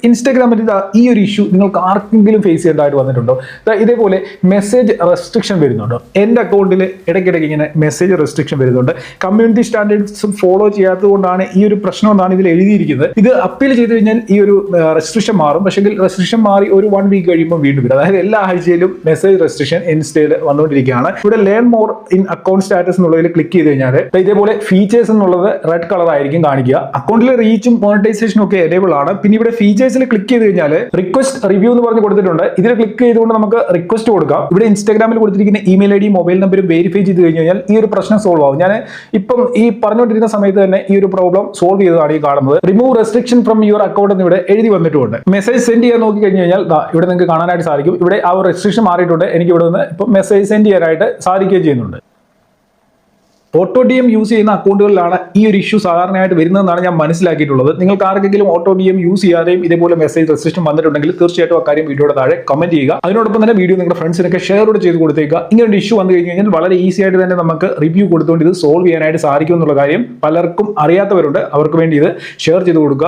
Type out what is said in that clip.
ഇൻസ്റ്റാഗ്രാമിൽ ഈ ഒരു ഇഷ്യൂ നിങ്ങൾക്ക് ആർക്കെങ്കിലും ഫേസ് ചെയ്യേണ്ടതായിട്ട് വന്നിട്ടുണ്ടോ? ഇതേപോലെ മെസ്സേജ് റെസ്ട്രിക്ഷൻ വരുന്നുണ്ടോ? എൻ്റെ അക്കൗണ്ടിൽ ഇടയ്ക്കിടയ്ക്ക് ഇങ്ങനെ മെസ്സേജ് റെസ്ട്രിക്ഷൻ വരുന്നുണ്ട്. കമ്മ്യൂണിറ്റി സ്റ്റാൻഡേർഡ്സ് ഫോളോ ചെയ്യാത്തത് കൊണ്ടാണ് ഈ ഒരു പ്രശ്നം എന്നാണ് ഇതിൽ എഴുതിയിരിക്കുന്നത്. ഇത് അപ്പീൽ ചെയ്ത് കഴിഞ്ഞാൽ ഈ ഒരു റെസ്ട്രിക്ഷൻ മാറും. പക്ഷേ റെസ്ട്രിക്ഷൻ മാറി ഒരു 1 വീക്ക് കഴിയുമ്പോൾ വീണ്ടും വരും. അതായത് എല്ലാ ആഴ്ചയിലും മെസ്സേജ് റെസ്ട്രിക്ഷൻ ഇൻസ്റ്റയിൽ വന്നുകൊണ്ടിരിക്കുകയാണ്. ഇവിടെ learn more in account status എന്നുള്ളതിൽ ക്ലിക്ക് ചെയ്ത് കഴിഞ്ഞാൽ ഇതേപോലെ ഫീച്ചേഴ്സ് എന്നുള്ളത് റെഡ് കളർ ആയിരിക്കും കാണിക്കുക. അക്കൗണ്ടിൽ റീച്ചും മോണിറ്റൈസേഷനും ഒക്കെ എനേബിൾ ആണ്. പിന്നെ ഇവിടെ ഫീച്ചേഴ്സിൽ ക്ലിക്ക് ചെയ്ത് കഴിഞ്ഞാൽ റിക്വസ്റ്റ് റിവ്യൂ എന്ന് പറഞ്ഞ് കൊടുത്തിട്ടുണ്ട്. ഇതിൽ ക്ലിക്ക് ചെയ്തുകൊണ്ട് നമുക്ക് റിക്വസ്റ്റ് കൊടുക്കാം. ഇവിടെ ഇൻസ്റ്റാഗ്രാമിൽ കൊടുത്തിരിക്കുന്ന ഇമെയിൽ ഐ ഡി മൊബൈൽ നമ്പറും വെരിഫൈ ചെയ്ത് കഴിഞ്ഞാൽ ഈ ഒരു പ്രശ്നം സോൾവ് ആവും. ഞാൻ ഇപ്പം ഈ പറഞ്ഞുകൊണ്ടിരുന്ന സമയത്ത് തന്നെ ഈ ഒരു പ്രോബ്ലം സോൾവ് ചെയ്തതാണ് ഈ കാണുന്നത്. Remove restriction from your account എന്ന് ഇവിടെ എഴുതി വന്നിട്ടുണ്ട്. മെസ്സേജ് സെൻഡ് ചെയ്യാൻ നോക്കി കഴിഞ്ഞ് കഴിഞ്ഞാൽ ഇവിടെ നിങ്ങൾക്ക് കാണാനായിട്ട് സാധിക്കും. ഇവിടെ ആ ഒരു റെസ്ട്രിക്ഷൻ മാറിയിട്ടുണ്ട്. എനിക്ക് ഇവിടെ നിന്ന് ഇപ്പം മെസ്സേജ് സെൻഡ് ചെയ്യാനായിട്ട് സാധിക്കുകയും ചെയ്യുന്നുണ്ട്. ഓട്ടോ ഡി എം യൂസ് ചെയ്യുന്ന അക്കൗണ്ടുകളിലാണ് ഈ ഒരു ഇഷ്യൂ സാധാരണയായിട്ട് വരുന്നതെന്നാണ് ഞാൻ മനസ്സിലാക്കിയിട്ടുള്ളത്. നിങ്ങൾക്ക് ആർക്കെങ്കിലും ഓട്ടോ ഡി എം യൂസ് ചെയ്യാതെയും ഇതേപോലെ മെസ്സേജ് റെസ്ട്രിക്ഷൻ വന്നിട്ടുണ്ടെങ്കിൽ തീർച്ചയായിട്ടും അക്കാര്യം വീഡിയോയുടെ താഴെ കമന്റ് ചെയ്യുക. അതിനോടൊപ്പം തന്നെ വീഡിയോ നിങ്ങളുടെ ഫ്രണ്ട്സിനൊക്കെ ഷെയർ ചെയ്ത് കൊടുത്തേക്കുക. ഇങ്ങനെ ഒരു ഇഷ്യൂ വന്നു കഴിഞ്ഞാൽ വളരെ ഈസി ആയിട്ട് തന്നെ നമുക്ക് റിവ്യൂ കൊടുത്തുകൊണ്ട് ഇത് സോൾവ് ചെയ്യാനായിട്ട് സാധിക്കും എന്നുള്ള കാര്യം പലർക്കും അറിയാത്തവരുണ്ട്. അവർക്ക് വേണ്ടി ഇത് ഷെയർ ചെയ്ത് കൊടുക്കുക.